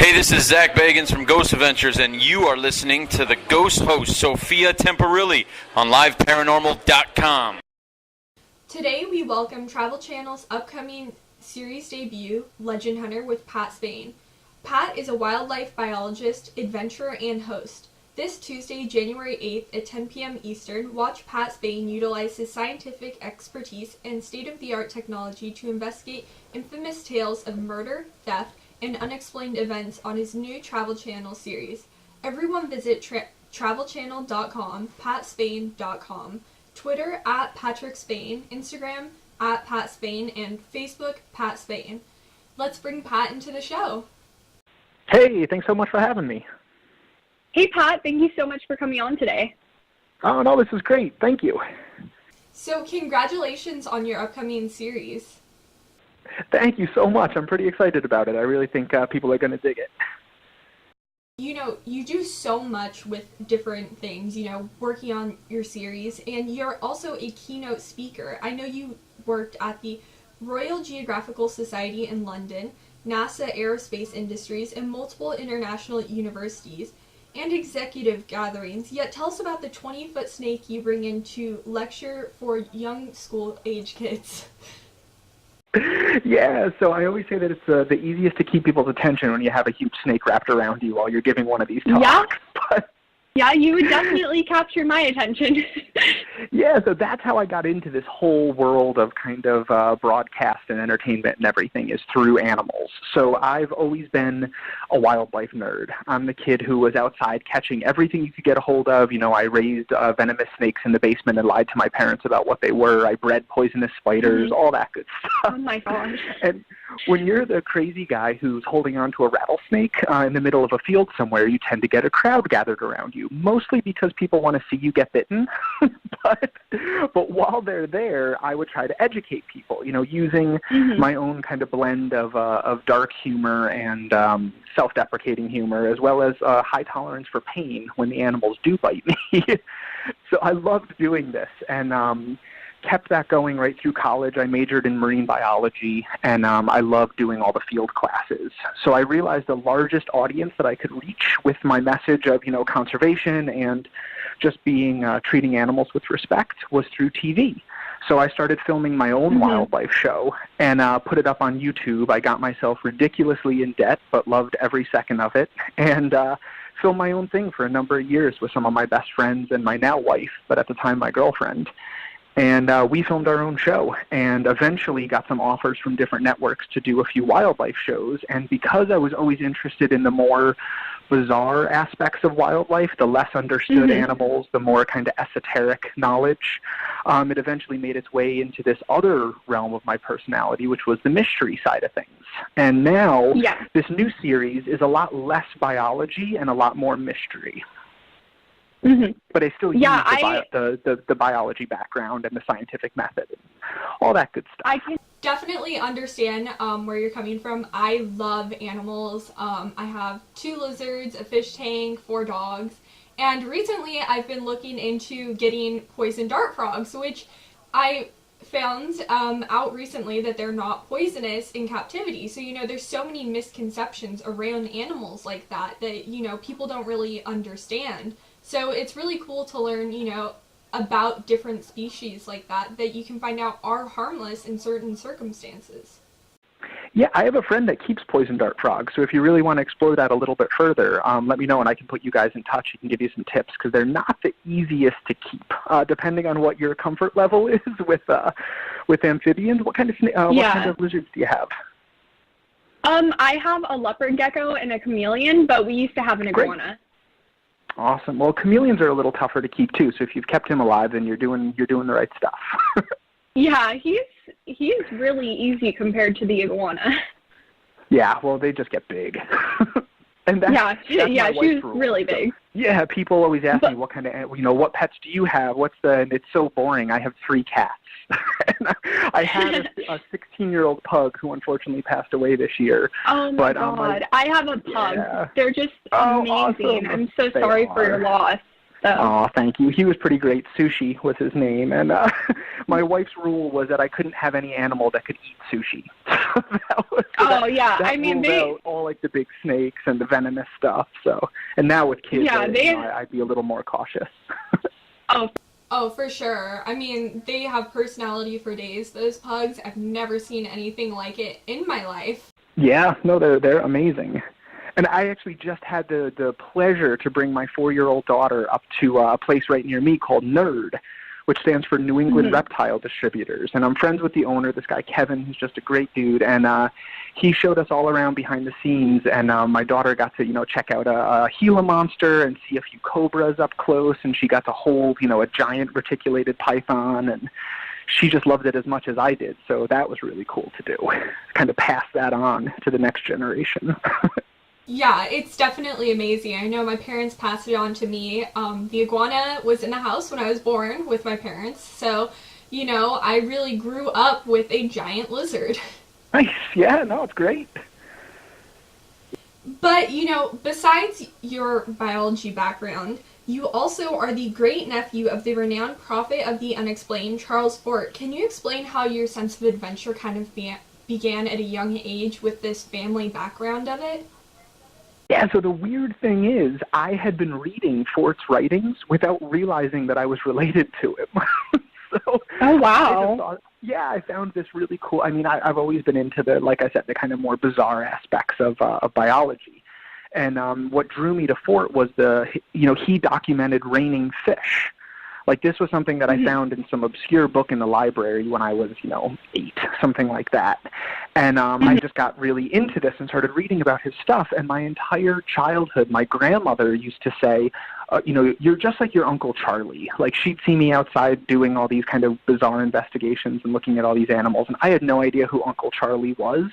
Hey, this is Zach Bagans from Ghost Adventures, and you are listening to the Ghost Host Sophia Temperilli on liveparanormal.com. Today we welcome Travel Channel's upcoming series debut, Legend Hunter, with Pat Spain. Pat is a wildlife biologist, adventurer, and host. This Tuesday, January 8th at 10 p.m. Eastern, watch Pat Spain utilize his scientific expertise and state-of-the-art technology to investigate infamous tales of murder, theft, and unexplained events on his new Travel Channel series. Everyone visit travelchannel.com, patspain.com, Twitter at Patrick Spain, Instagram at Pat Spain, and Facebook Pat Spain. Let's bring Pat into the show. Hey, thanks so much for having me. Hey, Pat, thank you so much for coming on today. Oh, no, this is great. Thank you. So, congratulations on your upcoming series. Thank you so much. I'm pretty excited about it. I really think people are going to dig it. You know, you do so much with different things, working on your series, and you're also a keynote speaker. I know you worked at the Royal Geographical Society in London, NASA Aerospace Industries, and multiple international universities and executive gatherings. Yet tell us about the 20-foot snake you bring in to lecture for young school-age kids. Yeah, so I always say that it's the easiest to keep people's attention when you have a huge snake wrapped around you while you're giving one of these talks. Yeah, yeah, you would definitely capture my attention. Yeah, so that's how I got into this whole world of kind of broadcast and entertainment and everything, is through animals. So I've always been a wildlife nerd. I'm the kid who was outside catching everything you could get a hold of. I raised venomous snakes in the basement and lied to my parents about what they were. I bred poisonous spiders, all that good stuff. Oh my gosh. And when you're the crazy guy who's holding on to a rattlesnake in the middle of a field somewhere, you tend to get a crowd gathered around you, mostly because people want to see you get bitten. But while they're there, I would try to educate people, using my own kind of blend of dark humor and self-deprecating humor, as well as high tolerance for pain when the animals do bite me. So I loved doing this, and kept that going right through college. I majored in marine biology, and I loved doing all the field classes. So I realized the largest audience that I could reach with my message of, conservation and just being treating animals with respect was through TV. So I started filming my own wildlife show and put it up on YouTube. I got myself ridiculously in debt, but loved every second of it, and filmed my own thing for a number of years with some of my best friends and my now wife, but at the time my girlfriend. And we filmed our own show and eventually got some offers from different networks to do a few wildlife shows. And because I was always interested in the more bizarre aspects of wildlife, the less understood animals, the more kind of esoteric knowledge, it eventually made its way into this other realm of my personality, which was the mystery side of things. And now this new series is a lot less biology and a lot more mystery. But I still use the biology background and the scientific method and all that good stuff. I can definitely understand where you're coming from. I love animals. I have 2 lizards, a fish tank, 4 dogs, and recently I've been looking into getting poison dart frogs, which I found out recently that they're not poisonous in captivity. So, there's so many misconceptions around animals like that people don't really understand. So it's really cool to learn, about different species like that you can find out are harmless in certain circumstances. Yeah, I have a friend that keeps poison dart frogs, so if you really want to explore that a little bit further, let me know and I can put you guys in touch. He can give you some tips, because they're not the easiest to keep, depending on what your comfort level is with amphibians. What kind of lizards do you have? I have a leopard gecko and a chameleon, but we used to have an iguana. Great. Awesome. Well, chameleons are a little tougher to keep too. So if you've kept him alive, then you're doing the right stuff. Yeah, he's really easy compared to the iguana. Yeah. Well, they just get big. And that's she's really big. So, yeah. People always ask me what kind of what pets do you have? And it's so boring. I have 3 cats. And I had a 16-year-old pug who unfortunately passed away this year. Oh my God! I have a pug. Yeah. They're just amazing. Awesome. I'm so sorry for your loss. So. Oh, thank you. He was pretty great. Sushi was his name, and my wife's rule was that I couldn't have any animal that could eat sushi. I mean, they out all like the big snakes and the venomous stuff. So, and now with kids, I'd be a little more cautious. Oh, for sure. I mean, they have personality for days. Those pugs, I've never seen anything like it in my life. Yeah, no, they're amazing. And I actually just had the pleasure to bring my 4-year-old daughter up to a place right near me called NERD, which stands for New England Reptile Distributors. And I'm friends with the owner, this guy Kevin, who's just a great dude. And he showed us all around behind the scenes. And my daughter got to, check out a Gila monster and see a few cobras up close. And she got to hold, a giant reticulated python. And she just loved it as much as I did. So that was really cool to do, kind of pass that on to the next generation. Yeah, it's definitely amazing. I know my parents passed it on to me. The iguana was in the house when I was born with my parents. So, I really grew up with a giant lizard. Nice. Yeah, no, it's great. But, besides your biology background, you also are the great-nephew of the renowned prophet of the unexplained, Charles Fort. Can you explain how your sense of adventure kind of began at a young age with this family background of it? Yeah, so the weird thing is, I had been reading Fort's writings without realizing that I was related to him. Oh, wow. I found this really cool. I mean, I've always been into like I said, the kind of more bizarre aspects of biology. And what drew me to Fort was he documented raining fish. Like, this was something that I found in some obscure book in the library when I was, 8, something like that. And I just got really into this and started reading about his stuff. And my entire childhood, my grandmother used to say, you're just like your Uncle Charlie. Like, she'd see me outside doing all these kind of bizarre investigations and looking at all these animals. And I had no idea who Uncle Charlie was.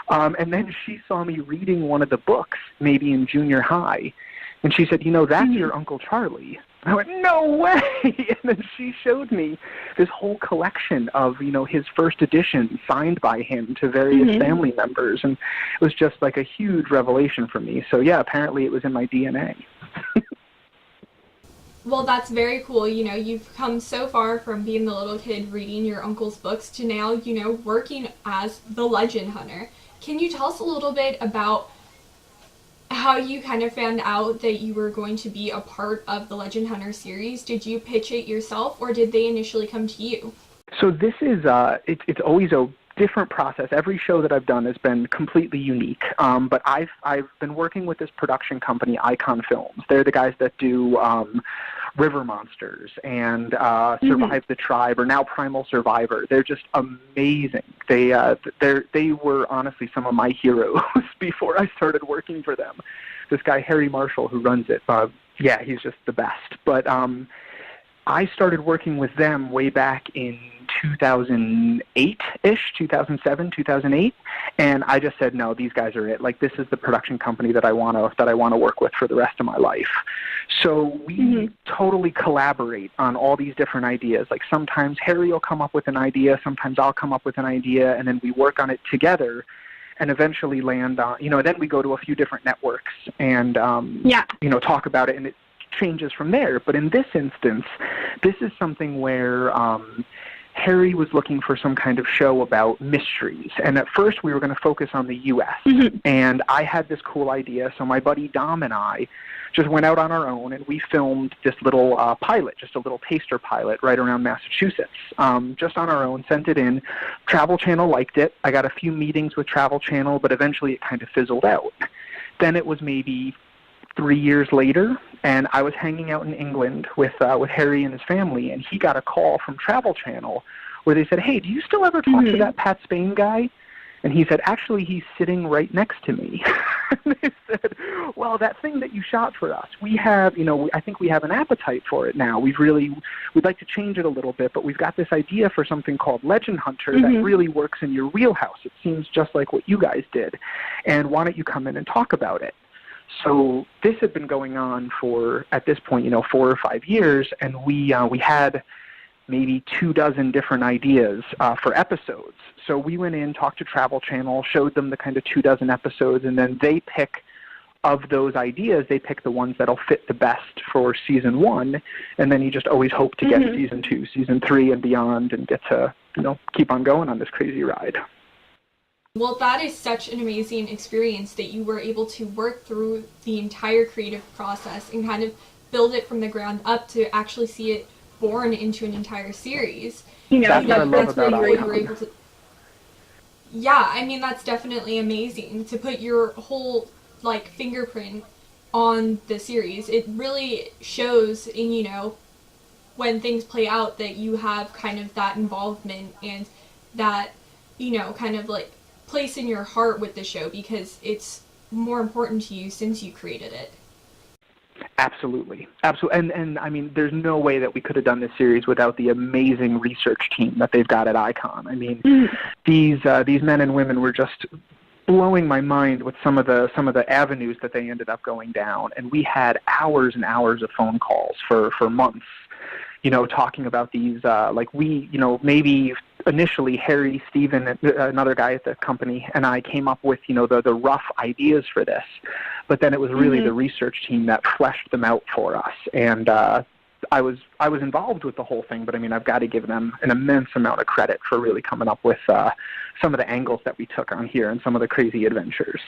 And then she saw me reading one of the books, maybe in junior high. And she said, that's your Uncle Charlie. I went, no way! And then she showed me this whole collection of, his first edition signed by him to various family members. And it was just like a huge revelation for me. So, yeah, apparently it was in my DNA. Well, that's very cool. You've come so far from being the little kid reading your uncle's books to now, working as the legend hunter. Can you tell us a little bit about how you kind of found out that you were going to be a part of the Legend Hunter series? Did you pitch it yourself, or did they initially come to you? So this is, it's always a different process. Every show that I've done has been completely unique. But I've been working with this production company, Icon Films. They're the guys that do River Monsters and Survive the Tribe, or now Primal Survivor. They're just amazing. They were honestly some of my heroes before I started working for them. This guy Harry Marshall, who runs it, he's just the best. But I started working with them way back in 2008-ish, 2007, 2008, and I just said, no, these guys are it. Like, this is the production company that I want to work with for the rest of my life. So we totally collaborate on all these different ideas. Like, sometimes Harry will come up with an idea, sometimes I'll come up with an idea, and then we work on it together and eventually land on, then we go to a few different networks and, talk about it, and it changes from there. But in this instance, this is something where Harry was looking for some kind of show about mysteries. And at first we were going to focus on the U.S. And I had this cool idea. So my buddy Dom and I just went out on our own and we filmed this little pilot, just a little taster pilot right around Massachusetts, just on our own, sent it in. Travel Channel liked it. I got a few meetings with Travel Channel, but eventually it kind of fizzled out. Then it was maybe 3 years later, and I was hanging out in England with Harry and his family, and he got a call from Travel Channel where they said, hey, do you still ever talk to that Pat Spain guy? And he said, actually, he's sitting right next to me. And they said, well, that thing that you shot for us, we have, I think we have an appetite for it now. We'd like to change it a little bit, but we've got this idea for something called Legend Hunter that really works in your wheelhouse. It seems just like what you guys did. And why don't you come in and talk about it? So this had been going on for, at this point, 4 or 5 years, and we had maybe 24 different ideas for episodes. So we went in, talked to Travel Channel, showed them the kind of 24 episodes, and then they pick, of those ideas, they pick the ones that'll fit the best for season 1, and then you just always hope to get season 2, season 3, and beyond, and get to, keep on going on this crazy ride. Well, that is such an amazing experience that you were able to work through the entire creative process and kind of build it from the ground up to actually see it born into an entire series. That's what I love about Icon. Yeah, I mean, that's definitely amazing to put your whole, like, fingerprint on the series. It really shows in, when things play out that you have kind of that involvement and that, kind of, like, place in your heart with the show because it's more important to you since you created it. Absolutely. And I mean, there's no way that we could have done this series without the amazing research team that they've got at Icon. I mean, these men and women were just blowing my mind with some of the avenues that they ended up going down, and we had hours and hours of phone calls for months, talking about these, maybe initially Harry, Steven, another guy at the company, and I came up with, the rough ideas for this. But then it was really the research team that fleshed them out for us. And I was involved with the whole thing, but I mean, I've got to give them an immense amount of credit for really coming up with some of the angles that we took on here and some of the crazy adventures.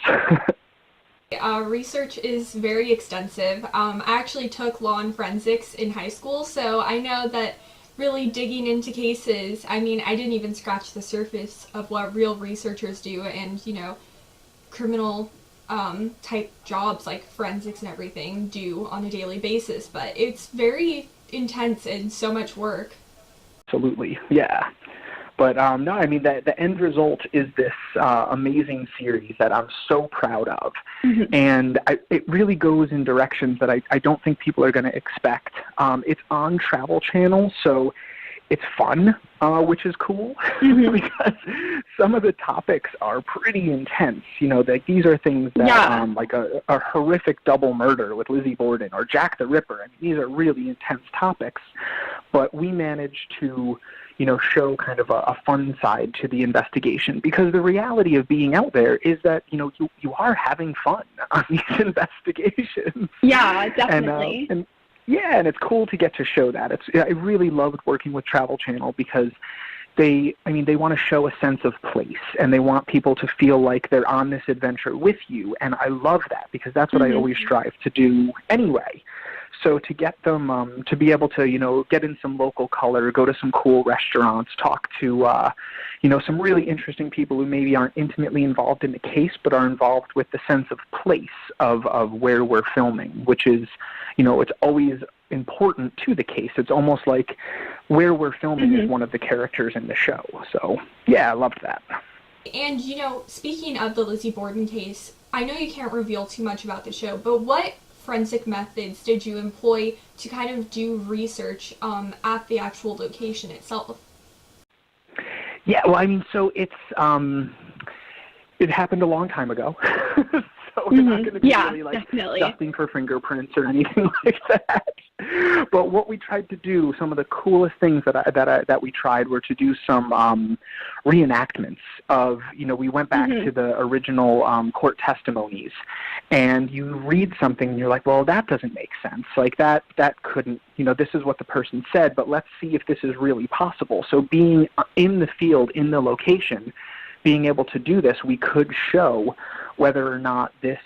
Research is very extensive. I actually took law and forensics in high school, so I know that really digging into cases, I mean, I didn't even scratch the surface of what real researchers do and, criminal type jobs like forensics and everything do on a daily basis, but it's very intense and so much work. Absolutely, yeah. But no, I mean, the end result is this amazing series that I'm so proud of. And it really goes in directions that I don't think people are going to expect. It's on Travel Channel, so it's fun, which is cool, because some of the topics are pretty intense. These are things that, like a horrific double murder with Lizzie Borden or Jack the Ripper. I mean, these are really intense topics, but we managed to show kind of a fun side to the investigation, because the reality of being out there is that, you are having fun on these investigations. Yeah, definitely. And it's cool to get to show that. I really loved working with Travel Channel because they want to show a sense of place, and they want people to feel like they're on this adventure with you, and I love that because that's what I always strive to do anyway. So to get them to be able to, get in some local color, go to some cool restaurants, talk to, some really interesting people who maybe aren't intimately involved in the case, but are involved with the sense of place of where we're filming, which is, it's always important to the case. It's almost like where we're filming is one of the characters in the show. So, yeah, I loved that. And, speaking of the Lizzie Borden case, I know you can't reveal too much about the show, but what forensic methods did you employ to kind of do research at the actual location itself? Yeah, well, I mean, so it's it happened a long time ago, so we're not going to be really dusting for fingerprints or anything like that. But what we tried to do, some of the coolest things that we tried were to do some reenactments of, we went back to the original court testimonies, and you read something and you're like, well, that doesn't make sense. Like that couldn't, this is what the person said, but let's see if this is really possible. So being in the field, in the location, being able to do this, we could show whether or not this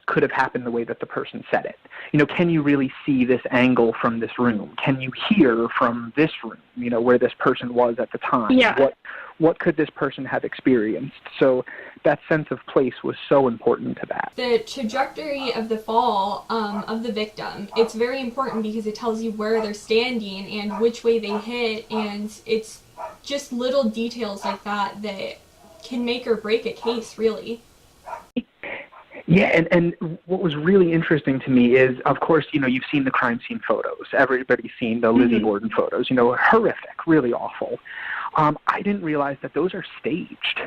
could have happened the way that the person said it. Can you really see this angle from this room? Can you hear from this room, where this person was at the time? Yeah. What could this person have experienced? So that sense of place was so important to that. The trajectory of the fall of the victim, it's very important because it tells you where they're standing and which way they hit, and it's just little details like that that can make or break a case, really. Yeah, and what was really interesting to me is, of course, you've seen the crime scene photos. Everybody's seen the Lizzie Borden photos. Horrific, really awful. I didn't realize that those are staged.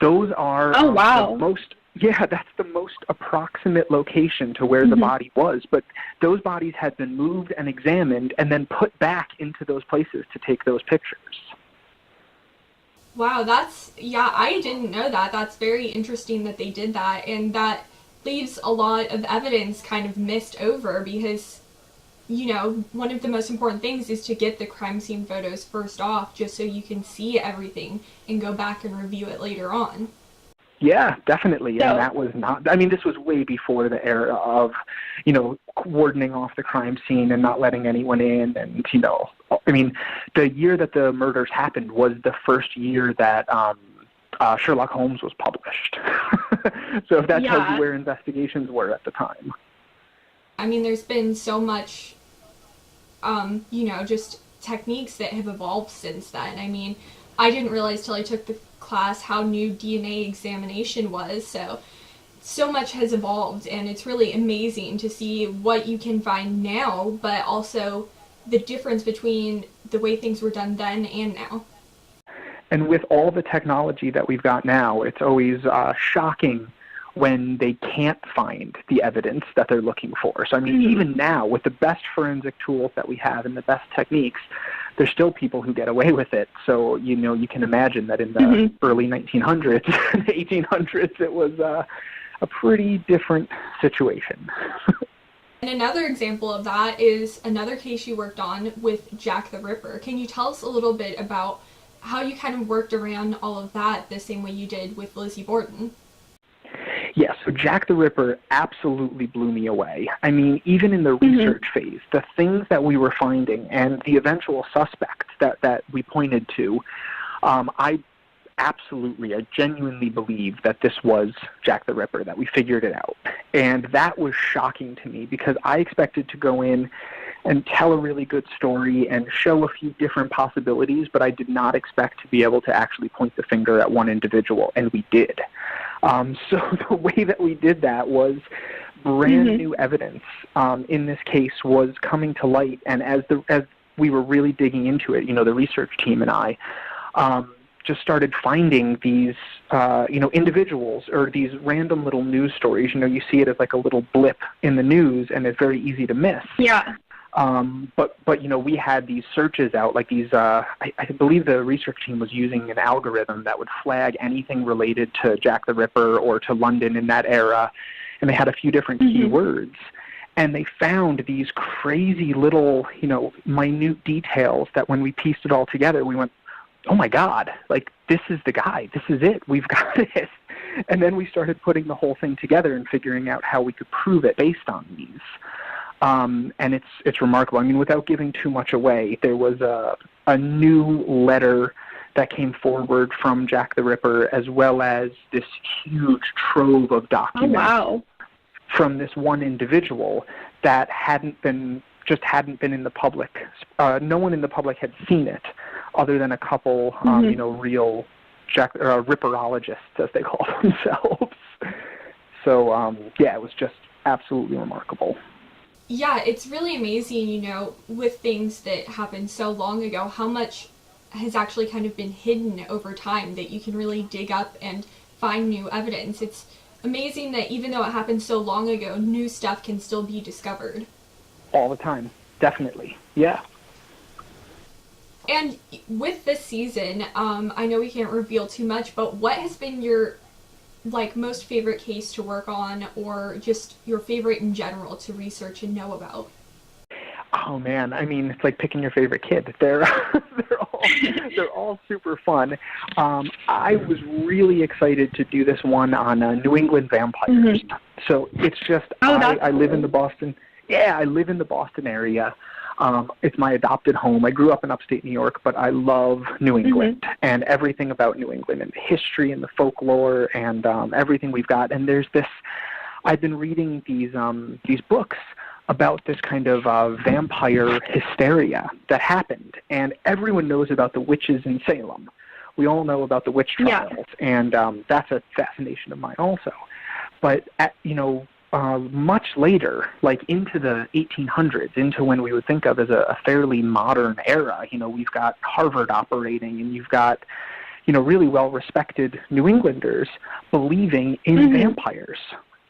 Those are the most. Yeah, that's the most approximate location to where the body was. But those bodies had been moved and examined and then put back into those places to take those pictures. Wow, I didn't know that. That's very interesting that they did that, and that leaves a lot of evidence kind of missed over because one of the most important things is to get the crime scene photos first off, just so you can see everything and go back and review it later on. Yeah, definitely. And that was not, this was way before the era of, wardening off the crime scene and not letting anyone in. And, the year that the murders happened was the first year that Sherlock Holmes was published. So if that tells you where investigations were at the time. There's been so much, just techniques that have evolved since then. I didn't realize till I took the class how new DNA examination was, so much has evolved, and it's really amazing to see what you can find now, but also the difference between the way things were done then and now. And with all the technology that we've got now, it's always shocking when they can't find the evidence that they're looking for. So, even now, with the best forensic tools that we have and the best techniques, there's still people who get away with it. So, you can imagine that in the early 1900s, 1800s, it was a pretty different situation. And another example of that is another case you worked on with Jack the Ripper. Can you tell us a little bit about how you kind of worked around all of that the same way you did with Lizzie Borden? Yes, so Jack the Ripper absolutely blew me away. Even in the research phase, the things that we were finding and the eventual suspects that we pointed to, I genuinely believe that this was Jack the Ripper, that we figured it out. And that was shocking to me because I expected to go in and tell a really good story and show a few different possibilities, but I did not expect to be able to actually point the finger at one individual, and we did. So the way that we did that was brand new evidence in this case was coming to light, and as we were really digging into it, the research team and I just started finding these, individuals or these random little news stories. You see it as like a little blip in the news, and it's very easy to miss. Yeah. But we had these searches out, like these, I believe the research team was using an algorithm that would flag anything related to Jack the Ripper or to London in that era, and they had a few different keywords. And they found these crazy little, minute details that when we pieced it all together, we went, oh my God, this is the guy, this is it, we've got it. And then we started putting the whole thing together and figuring out how we could prove it based on these. And it's remarkable. Without giving too much away, there was a new letter that came forward from Jack the Ripper, as well as this huge trove of documents from this one individual that hadn't been in the public. No one in the public had seen it, other than a couple, real Ripperologists, as they call themselves. So, it was just absolutely remarkable. Yeah, it's really amazing, with things that happened so long ago, how much has actually kind of been hidden over time that you can really dig up and find new evidence. It's amazing that even though it happened so long ago, new stuff can still be discovered. All the time, definitely, yeah. And with this season, I know we can't reveal too much, but what has been your most favorite case to work on, or just your favorite in general to research and know about? Oh man, it's like picking your favorite kid. They're all super fun. I was really excited to do this one on New England vampires. So it's just I live in the Boston. Yeah, I live in the Boston area. It's my adopted home. I grew up in upstate New York, but I love New England and everything about New England and the history and the folklore and everything we've got. And there's this, I've been reading these books about this kind of vampire hysteria that happened. And everyone knows about the witches in Salem. We all know about the witch trials, and that's a fascination of mine also. But, much later, into the 1800s, into when we would think of as a fairly modern era, we've got Harvard operating, and you've got, really well-respected New Englanders believing in vampires.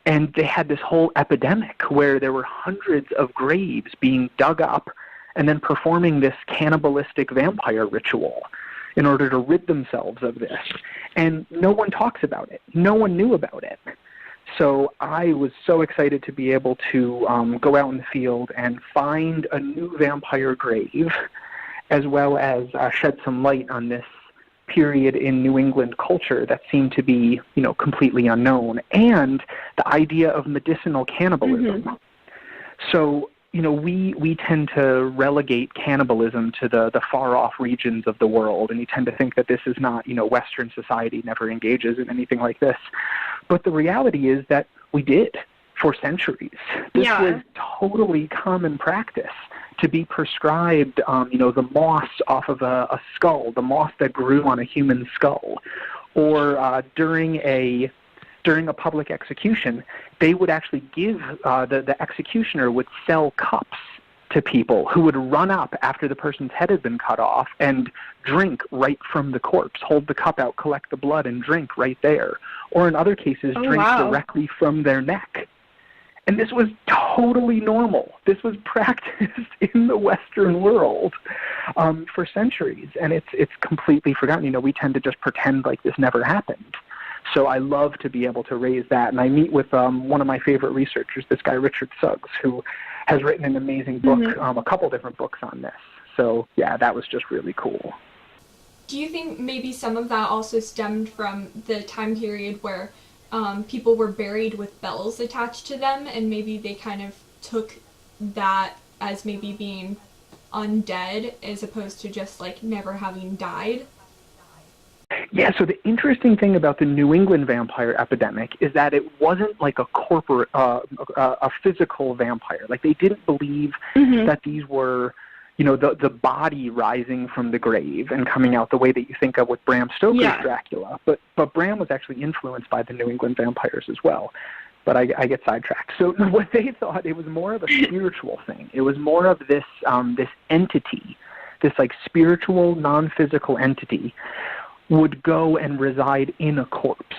And they had this whole epidemic where there were hundreds of graves being dug up and then performing this cannibalistic vampire ritual in order to rid themselves of this. And no one talks about it. No one knew about it. So I was so excited to be able to go out in the field and find a new vampire grave, as well as shed some light on this period in New England culture that seemed to be, completely unknown, and the idea of medicinal cannibalism. Mm-hmm. So, we tend to relegate cannibalism to the far-off regions of the world, and you tend to think that this is not, Western society never engages in anything like this. But the reality is that we did for centuries. This was totally common practice to be prescribed, the moss off of a skull, the moss that grew on a human skull, or during a public execution, they would actually give, the executioner would sell cups to people who would run up after the person's head had been cut off and drink right from the corpse, hold the cup out, collect the blood, and drink right there. Or in other cases, drink directly from their neck. And this was totally normal. This was practiced in the Western world for centuries, and it's completely forgotten. We tend to just pretend like this never happened. So I love to be able to raise that, and I meet with one of my favorite researchers, this guy Richard Suggs, who has written an amazing book, a couple different books on this. So yeah, that was just really cool. Do you think maybe some of that also stemmed from the time period where people were buried with bells attached to them, and maybe they kind of took that as maybe being undead as opposed to just like never having died? Yeah, so the interesting thing about the New England vampire epidemic is that it wasn't like a corporate, a physical vampire. Like, they didn't believe that these were, the body rising from the grave and coming out the way that you think of with Bram Stoker's Dracula. But Bram was actually influenced by the New England vampires as well. But I get sidetracked. So what they thought, it was more of a spiritual thing. It was more of this this entity, this like spiritual, non-physical entity would go and reside in a corpse.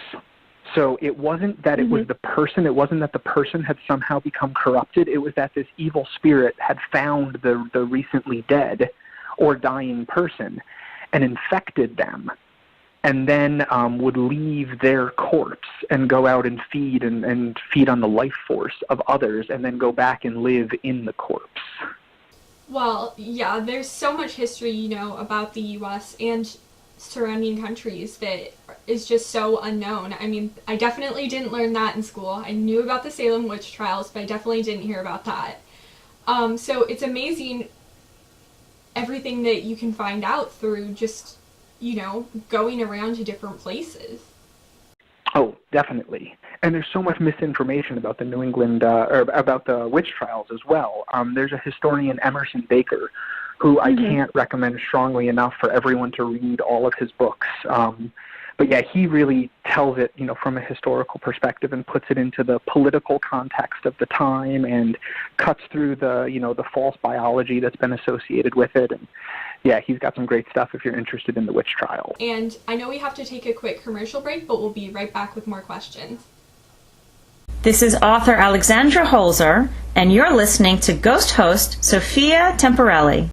So it wasn't that it was the person, it wasn't that the person had somehow become corrupted, it was that this evil spirit had found the recently dead or dying person and infected them, and then would leave their corpse and go out and feed and feed on the life force of others, and then go back and live in the corpse. Well, yeah, there's so much history, about the U.S. and surrounding countries that is just so unknown. I mean, I definitely didn't learn that in school. I knew about the Salem witch trials, but I definitely didn't hear about that. So it's amazing everything that you can find out through just, going around to different places. Oh, definitely. And there's so much misinformation about the New England, or about the witch trials as well. There's a historian, Emerson Baker, who I can't recommend strongly enough for everyone to read all of his books. But yeah, he really tells it, from a historical perspective and puts it into the political context of the time and cuts through the, the false biology that's been associated with it. And yeah, he's got some great stuff if you're interested in the witch trial. And I know we have to take a quick commercial break, but we'll be right back with more questions. This is author Alexandra Holzer, and you're listening to Ghost Host Sophia Temperilli.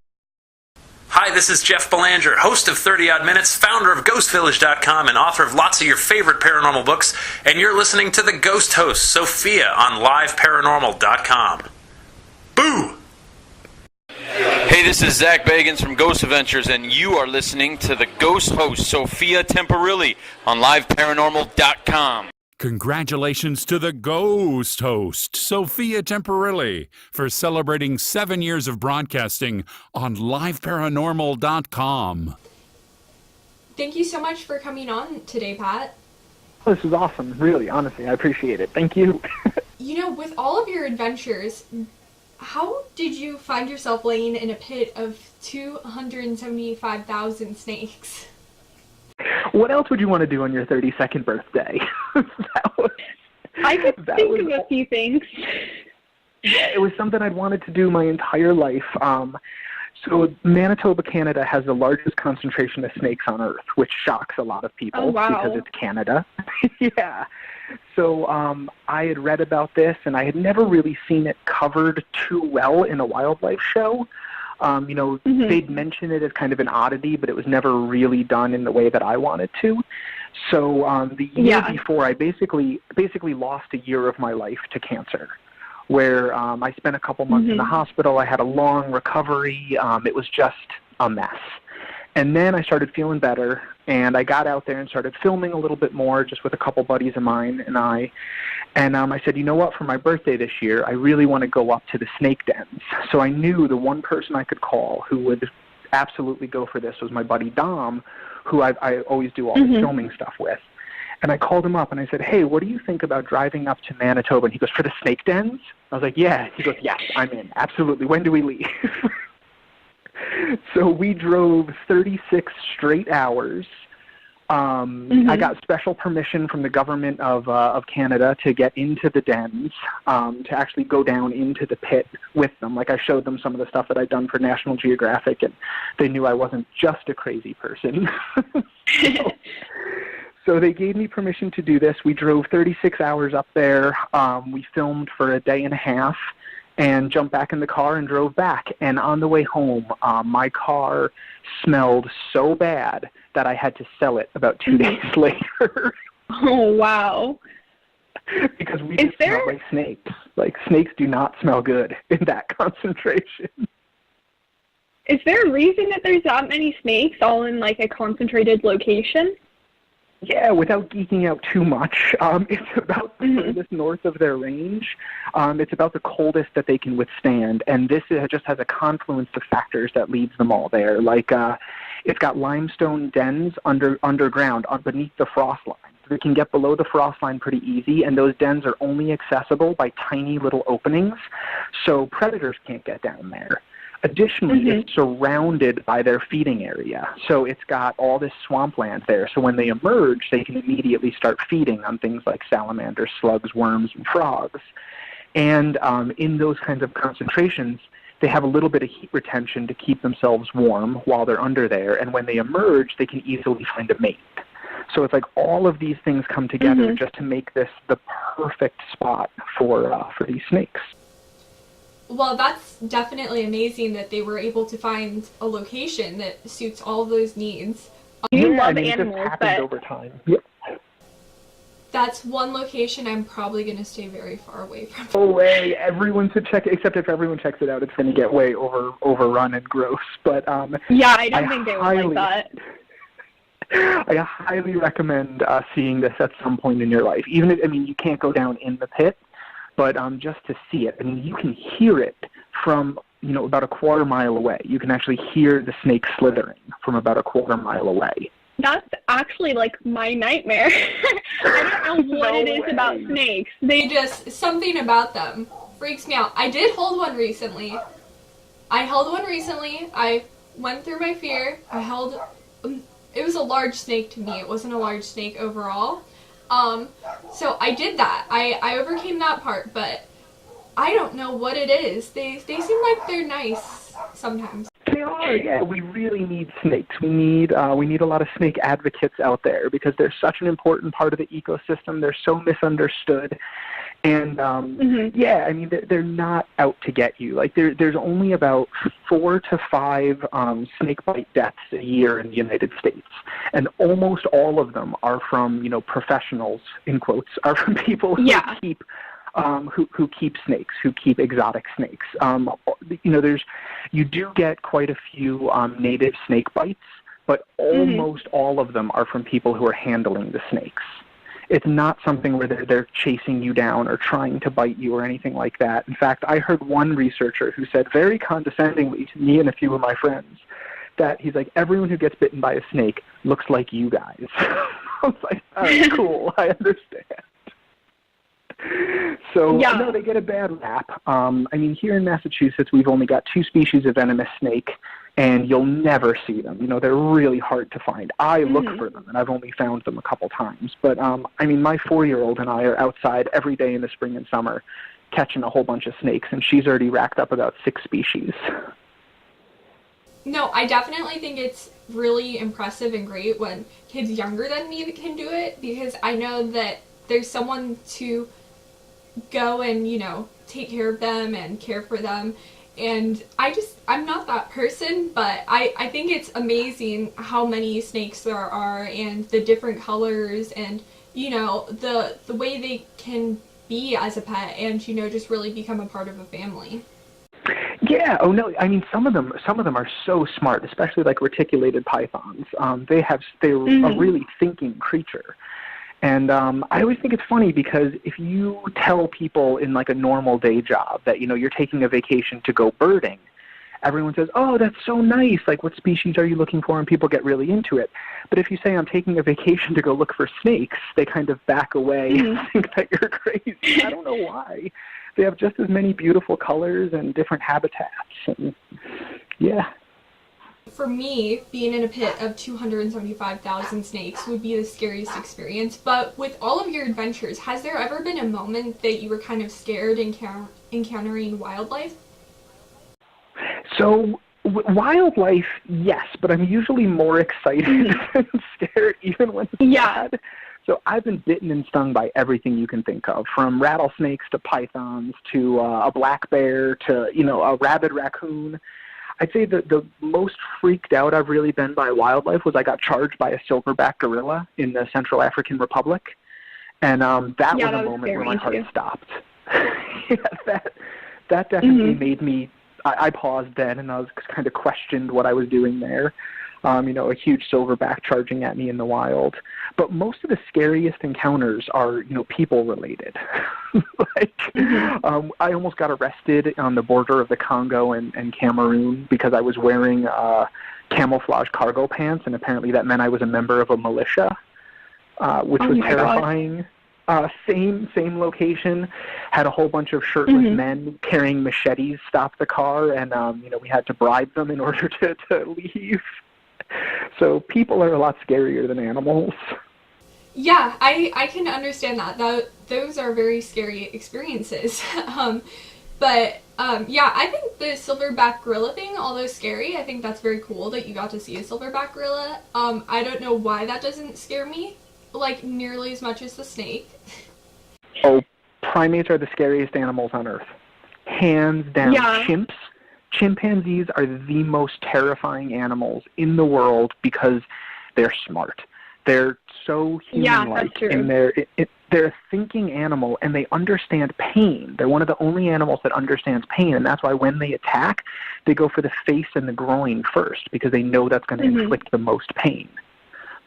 Hi, this is Jeff Belanger, host of 30 Odd Minutes, founder of GhostVillage.com, and author of lots of your favorite paranormal books, and you're listening to the Ghost Host, Sophia, on LiveParanormal.com. Boo! Hey, this is Zach Bagans from Ghost Adventures, and you are listening to the Ghost Host, Sophia Temperilli, on LiveParanormal.com. Congratulations to the Ghost Host, Sophia Temperilli, for celebrating 7 years of broadcasting on LiveParanormal.com. Thank you so much for coming on today, Pat. Oh, this is awesome. Really, honestly, I appreciate it. Thank you. With all of your adventures, how did you find yourself laying in a pit of 275,000 snakes? What else would you want to do on your 32nd birthday? I could think of a few things. Yeah, it was something I'd wanted to do my entire life. So Manitoba, Canada has the largest concentration of snakes on Earth, which shocks a lot of people because it's Canada. Yeah. So I had read about this, and I had never really seen it covered too well in a wildlife show. They'd mention it as kind of an oddity, but it was never really done in the way that I wanted to. So the year before, I basically lost a year of my life to cancer, where I spent a couple months in the hospital. I had a long recovery. It was just a mess. And then I started feeling better, and I got out there and started filming a little bit more, just with a couple buddies of mine and I. And I said, you know what, for my birthday this year, I really want to go up to the snake dens. So I knew the one person I could call who would absolutely go for this was my buddy Dom, who I always do all this filming stuff with. And I called him up, and I said, hey, what do you think about driving up to Manitoba? And he goes, for the snake dens? I was like, yeah. He goes, yes, I'm in. Absolutely. When do we leave? So we drove 36 straight hours. I got special permission from the government of Canada to get into the dens, to actually go down into the pit with them. Like, I showed them some of the stuff that I'd done for National Geographic, and they knew I wasn't just a crazy person. So they gave me permission to do this. We drove 36 hours up there. We filmed for a day and a half, and jumped back in the car and drove back. And on the way home, my car smelled so bad that I had to sell it about 2 days later. Oh, wow. Because we just smelled like snakes. Like, snakes do not smell good in that concentration. Is there a reason that there's that many snakes all in, like, a concentrated location? Yeah, without geeking out too much, it's about the furthest north of their range. It's about the coldest that they can withstand, and this just has a confluence of factors that leads them all there. Like, it's got limestone dens underground, beneath the frost line. They can get below the frost line pretty easy, and those dens are only accessible by tiny little openings, so predators can't get down there. Additionally, it's surrounded by their feeding area, so it's got all this swampland there. So when they emerge, they can immediately start feeding on things like salamanders, slugs, worms, and frogs. And in those kinds of concentrations, they have a little bit of heat retention to keep themselves warm while they're under there. And when they emerge, they can easily find a mate. So it's like all of these things come together just to make this the perfect spot for these snakes. Well, that's definitely amazing that they were able to find a location that suits all of those needs. You love animals, it just happened over time. Yep. That's one location I'm probably going to stay very far away from. No way. Everyone should check it, except if everyone checks it out, it's going to get way overrun and gross. But yeah, I don't think they would like that. I highly recommend seeing this at some point in your life. Even if, you can't go down in the pit, but just to see it. You can hear it from, about a quarter mile away. You can actually hear the snake slithering from about a quarter mile away. That's actually, like, my nightmare. I don't know what it is about snakes. Something about them freaks me out. I did hold one recently. I went through my fear. It was a large snake to me. It wasn't a large snake overall. So I did that. I overcame that part, but I don't know what it is. They seem like they're nice sometimes. They are, yeah. We really need snakes. We need a lot of snake advocates out there because they're such an important part of the ecosystem. They're so misunderstood. And, they're not out to get you. Like, there's only about 4 to 5 snake bite deaths a year in the United States. And almost all of them are from, professionals, in quotes, are from people who keep who keep snakes, who keep exotic snakes. You do get quite a few native snake bites, but almost all of them are from people who are handling the snakes. It's not something where they're chasing you down or trying to bite you or anything like that. In fact, I heard one researcher who said very condescendingly to me and a few of my friends that he's like, everyone who gets bitten by a snake looks like you guys. I was like, all right, cool, I understand. So, no, they get a bad rap. Here in Massachusetts, we've only got 2 species of venomous snake, and you'll never see them. They're really hard to find. I look for them, and I've only found them a couple times. But, my 4-year-old and I are outside every day in the spring and summer catching a whole bunch of snakes, and she's already racked up about 6 species. No, I definitely think it's really impressive and great when kids younger than me can do it, because I know that there's someone to go and, take care of them and care for them. and I'm not that person, but I think it's amazing how many snakes there are and the different colors and, you know, the way they can be as a pet and, you know, just really become a part of a family. Yeah. Oh no. I mean, some of them are so smart, especially like reticulated pythons. They're a really thinking creature. And I always think it's funny because if you tell people in like a normal day job that, you know, you're taking a vacation to go birding, everyone says, oh, that's so nice. Like, what species are you looking for? And people get really into it. But if you say I'm taking a vacation to go look for snakes, they kind of back away and think that you're crazy. I don't know why. They have just as many beautiful colors and different habitats. And yeah. For me, being in a pit of 275,000 snakes would be the scariest experience. But with all of your adventures, has there ever been a moment that you were kind of scared encountering wildlife? So wildlife, yes, but I'm usually more excited than scared, even when it's bad. So I've been bitten and stung by everything you can think of, from rattlesnakes to pythons to a black bear to, you know, a rabid raccoon. I'd say the most freaked out I've really been by wildlife was I got charged by a silverback gorilla in the Central African Republic. And that was a moment where my heart stopped. That definitely made me, I paused then and I was kind of questioned what I was doing there. You know, a huge silverback charging at me in the wild. But most of the scariest encounters are, you know, people related. I almost got arrested on the border of the Congo and Cameroon because I was wearing camouflage cargo pants, and apparently that meant I was a member of a militia, which was terrifying. Same location, had a whole bunch of shirtless men carrying machetes stop the car, and you know, we had to bribe them in order to leave. So people are a lot scarier than animals. Yeah, I can understand that. Those are very scary experiences. But I think the silverback gorilla thing, although scary, I think that's very cool that you got to see a silverback gorilla. I don't know why that doesn't scare me, like, nearly as much as the snake. Oh, primates are the scariest animals on Earth. Hands down. Yeah. Chimpanzees are the most terrifying animals in the world because they're smart. They're so human-like, and they're a thinking animal, and they understand pain. They're one of the only animals that understands pain, and that's why when they attack, they go for the face and the groin first, because they know that's going to inflict the most pain.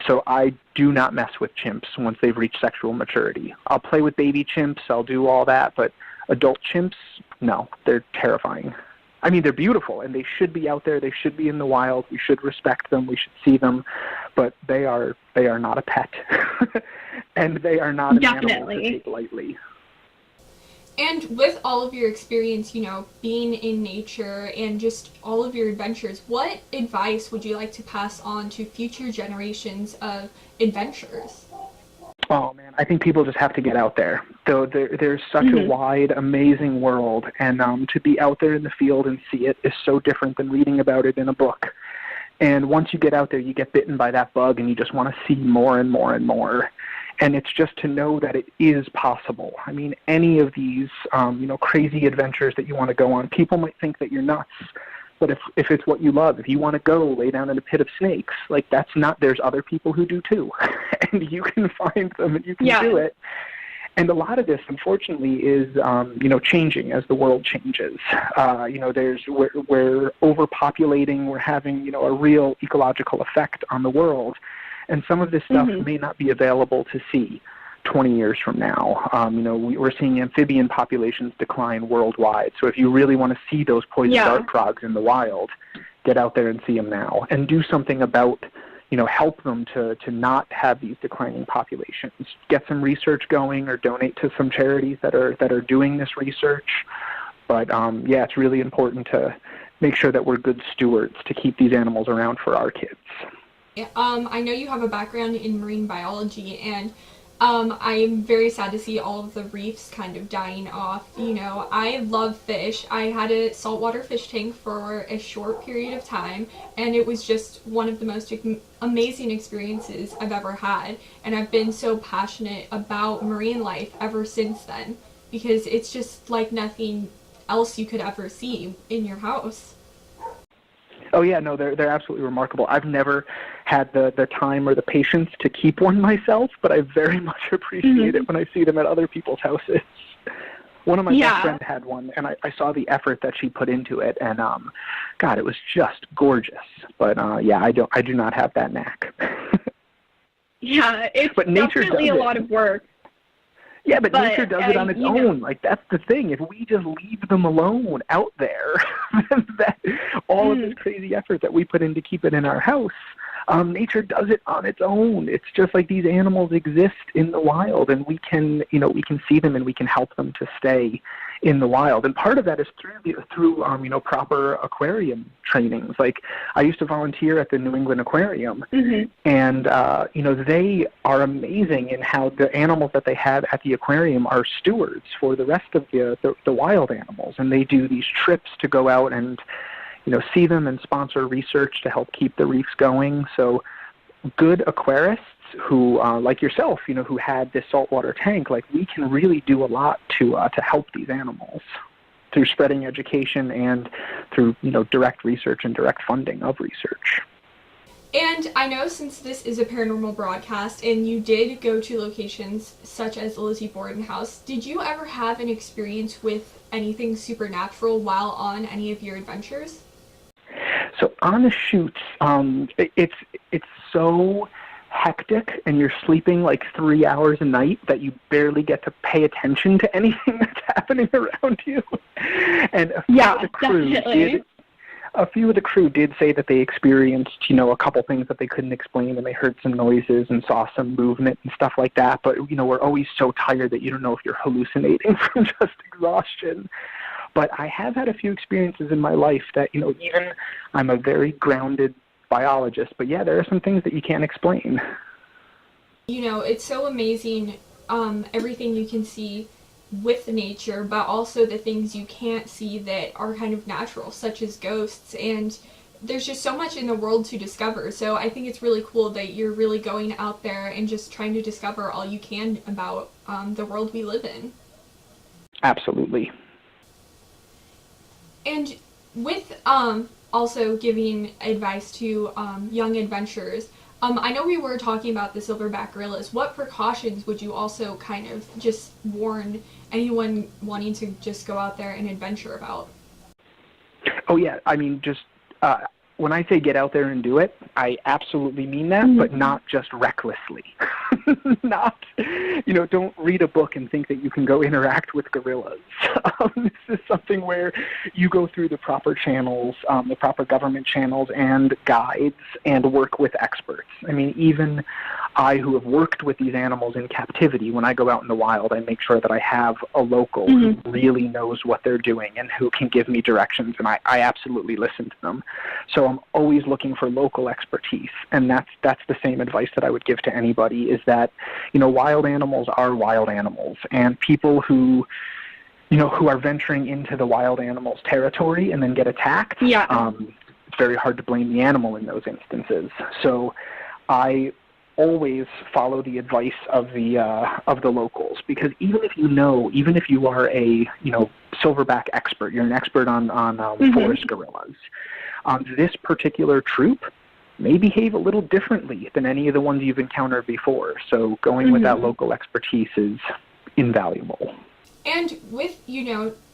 So I do not mess with chimps once they've reached sexual maturity. I'll play with baby chimps, I'll do all that, but adult chimps, no, they're terrifying. I mean, they're beautiful, and they should be out there. They should be in the wild. We should respect them. We should see them. But they are not a pet, and they are not an animal to take lightly. And with all of your experience, you know, being in nature and just all of your adventures, what advice would you like to pass on to future generations of adventurers? Oh, man, I think people just have to get out there. There's such a wide, amazing world, and to be out there in the field and see it is so different than reading about it in a book. And once you get out there, you get bitten by that bug, and you just want to see more and more and more. And it's just to know that it is possible. I mean, any of these, you know, crazy adventures that you want to go on, people might think that you're nuts. But if it's what you love, if you want to go lay down in a pit of snakes, like, there's other people who do too. And you can find them and you can do it. And a lot of this, unfortunately, is, you know, changing as the world changes. You know, we're overpopulating, we're having, you know, a real ecological effect on the world. And some of this stuff may not be available to see 20 years from now. You know, we're seeing amphibian populations decline worldwide. So if you really want to see those poison dart frogs in the wild, get out there and see them now, and do something about, you know, help them to not have these declining populations. Get some research going, or donate to some charities that are doing this research. But it's really important to make sure that we're good stewards to keep these animals around for our kids. I know you have a background in marine biology, and I'm very sad to see all of the reefs kind of dying off. You know, I love fish. I had a saltwater fish tank for a short period of time, and it was just one of the most amazing experiences I've ever had. And I've been so passionate about marine life ever since then, because it's just like nothing else you could ever see in your house. Oh yeah, no, they're absolutely remarkable. I've never had the time or the patience to keep one myself, but I very much appreciate it when I see them at other people's houses. One of my best friends had one, and I saw the effort that she put into it, and God, it was just gorgeous. But yeah, I do not have that knack. Yeah, it's but definitely a lot of work. Yeah, but nature does it on its own. Like, that's the thing. If we just leave them alone out there, then all of this crazy effort that we put in to keep it in our house, nature does it on its own. It's just like these animals exist in the wild, and we can see them and we can help them to stay in the wild. And part of that is through proper aquarium trainings. Like, I used to volunteer at the New England Aquarium, and they are amazing in how the animals that they have at the aquarium are stewards for the rest of the wild animals, and they do these trips to go out and see them and sponsor research to help keep the reefs going. So good aquarists who, like yourself, who had this saltwater tank, like, we can really do a lot to help these animals through spreading education and through, direct research and direct funding of research. And I know, since this is a paranormal broadcast and you did go to locations such as the Lizzie Borden house, did you ever have an experience with anything supernatural while on any of your adventures? So on the shoots, it's so hectic, and you're sleeping like 3 hours a night that you barely get to pay attention to anything that's happening around you. And a few of the crew did say that they experienced, a couple things that they couldn't explain, and they heard some noises and saw some movement and stuff like that. But, we're always so tired that you don't know if you're hallucinating from just exhaustion. But I have had a few experiences in my life that, even I'm a very grounded biologist, but yeah, there are some things that you can't explain. It's so amazing, everything you can see with nature, but also the things you can't see that are kind of natural, such as ghosts, and there's just so much in the world to discover. So I think it's really cool that you're really going out there and just trying to discover all you can about the world we live in. Absolutely. And with also giving advice to young adventurers, I know we were talking about the silverback gorillas. What precautions would you also kind of just warn anyone wanting to just go out there and adventure about? Oh, yeah. I mean, just when I say get out there and do it, I absolutely mean that, but not just recklessly. Don't read a book and think that you can go interact with gorillas. This is something where you go through the proper channels, the proper government channels and guides, and work with experts. I mean, even I, who have worked with these animals in captivity, when I go out in the wild, I make sure that I have a local who really knows what they're doing and who can give me directions, and I absolutely listen to them. So I'm always looking for local expertise, and that's the same advice that I would give to anybody, is that, wild animals are wild animals, and people who are venturing into the wild animals' territory and then get attacked, it's very hard to blame the animal in those instances. So I always follow the advice of the locals, because even if you are a silverback expert, you're an expert on forest gorillas, this particular troop may behave a little differently than any of the ones you've encountered before. So going with that local expertise is invaluable. And with,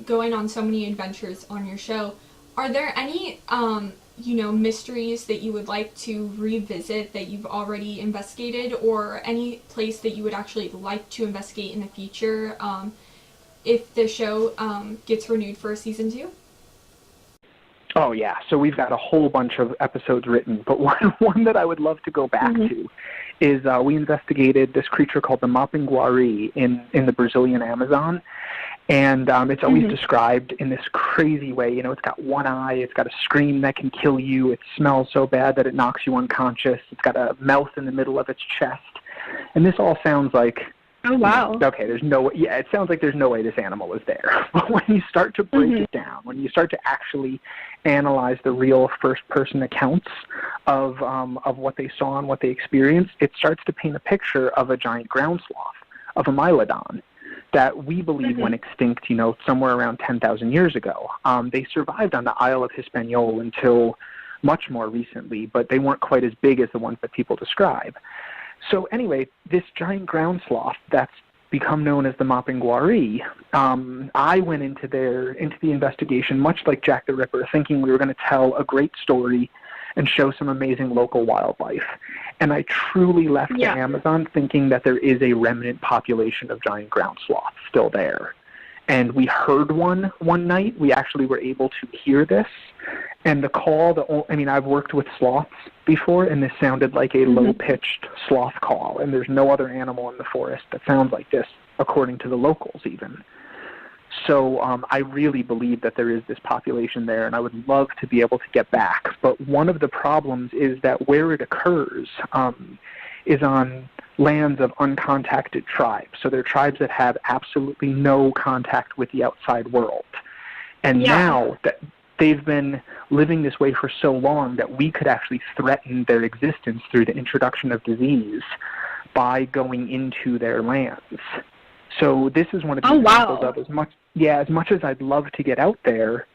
going on so many adventures on your show, are there any, mysteries that you would like to revisit that you've already investigated, or any place that you would actually like to investigate in the future if the show gets renewed for season 2? Oh, yeah. So we've got a whole bunch of episodes written, but one that I would love to go back to is we investigated this creature called the Mapinguari in the Brazilian Amazon. And it's always described in this crazy way. It's got one eye, it's got a scream that can kill you, it smells so bad that it knocks you unconscious, it's got a mouth in the middle of its chest. And this all sounds like, oh, wow. Okay, it sounds like there's no way this animal is there. But when you start to break it down, when you start to actually analyze the real first-person accounts of what they saw and what they experienced, it starts to paint a picture of a giant ground sloth, of a mylodon. that we believe went extinct, somewhere around 10,000 years ago. They survived on the Isle of Hispaniola until much more recently, but they weren't quite as big as the ones that people describe. So anyway, this giant ground sloth that's become known as the Mapinguari, I went into the investigation, much like Jack the Ripper, thinking we were going to tell a great story and show some amazing local wildlife. And I truly left the Amazon thinking that there is a remnant population of giant ground sloths still there. And we heard one night. We actually were able to hear this. And the call, I've worked with sloths before, and this sounded like a low-pitched sloth call. And there's no other animal in the forest that sounds like this, according to the locals even. So I really believe that there is this population there, and I would love to be able to get back. But one of the problems is that where it occurs is on lands of uncontacted tribes. So they're tribes that have absolutely no contact with the outside world. And now that they've been living this way for so long that we could actually threaten their existence through the introduction of disease by going into their lands. So this is one of the examples of as much as I'd love to get out there,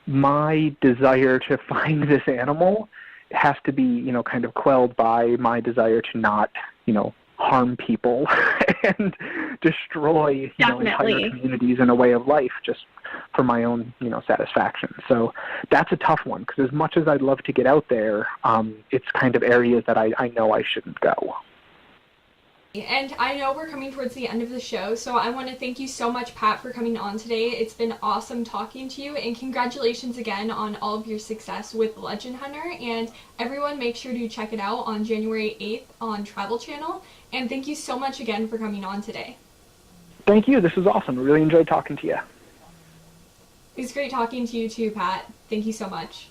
my desire to find this animal has to be, kind of quelled by my desire to not, harm people and destroy, entire communities and a way of life just for my own, satisfaction. So that's a tough one, because as much as I'd love to get out there, it's kind of areas that I know I shouldn't go. And I know we're coming towards the end of the show, so I want to thank you so much, Pat, for coming on today. It's been awesome talking to you, and congratulations again on all of your success with Legend Hunter. And everyone, make sure to check it out on January 8th on Travel Channel. And thank you so much again for coming on today. Thank you. This was awesome. I really enjoyed talking to you. It was great talking to you too, Pat. Thank you so much.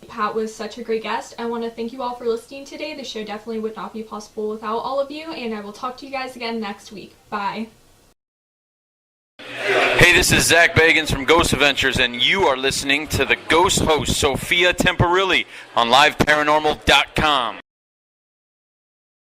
Pat was such a great guest. I want to thank you all for listening today. The show definitely would not be possible without all of you, and I will talk to you guys again next week. Bye. Hey, this is Zach Bagans from Ghost Adventures, and you are listening to the Ghost Host Sophia Temperilli on LiveParanormal.com.